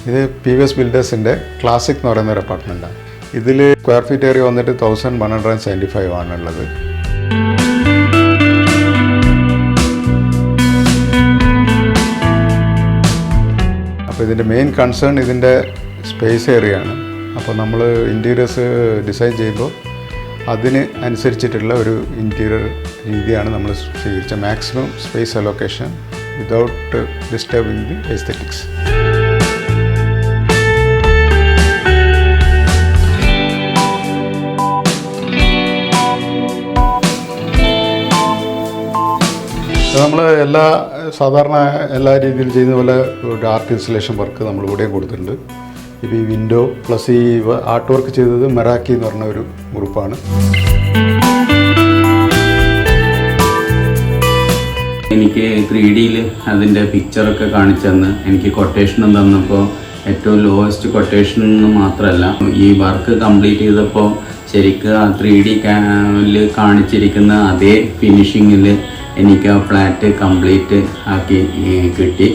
ഇത് PVS ബിൽഡേഴ്സിൻ്റെ classic എന്ന് പറയുന്ന ഒരു അപ്പാർട്ട്മെൻറ്റാണ്. ഇതിൽ സ്ക്വയർ ഫീറ്റ് ഏരിയ വന്നിട്ട് 1175 ആണുള്ളത്. അപ്പോൾ ഇതിൻ്റെ മെയിൻ കൺസേൺ ഇതിൻ്റെ സ്പേസ് ഏരിയയാണ്. അപ്പോൾ നമ്മൾ ഇൻറ്റീരിയേഴ്സ് ഡിസൈൻ ചെയ്യുമ്പോൾ അതിന് അനുസരിച്ചിട്ടുള്ള ഒരു ഇൻറ്റീരിയർ രീതിയാണ് നമ്മൾ സ്വീകരിച്ച maximum space allocation without disturbing the aesthetics. നമ്മൾ സാധാരണ എല്ലാ രീതിയിലും ചെയ്യുന്ന പോലെ ഒരു ആർട്ട് ഇൻസ്റ്റലേഷൻ വർക്ക് നമ്മൾ ഇവിടെയും കൊടുത്തിട്ടുണ്ട്. ഇപ്പോൾ ഈ വിൻഡോ പ്ലസ് ഈ ആർട്ട് വർക്ക് ചെയ്തത് മെറാക്കി എന്ന് പറഞ്ഞ ഒരു ഗ്രൂപ്പാണ്. എനിക്ക് 3Dയിൽ അതിൻ്റെ പിക്ചറൊക്കെ കാണിച്ചു തന്ന് എനിക്ക് കൊട്ടേഷനും തന്നപ്പോൾ ഏറ്റവും ലോവസ്റ്റ് കൊട്ടേഷൻ എന്ന് മാത്രമല്ല ഈ വർക്ക് കംപ്ലീറ്റ് ചെയ്തപ്പോൾ ശരിക്കും ആ 3D കാണിച്ചിരിക്കുന്ന അതേ ഫിനിഷിങ്ങിൽ എനിക്ക് ആ ഫ്ലാറ്റ് കംപ്ലീറ്റ് ആക്കി കിട്ടി.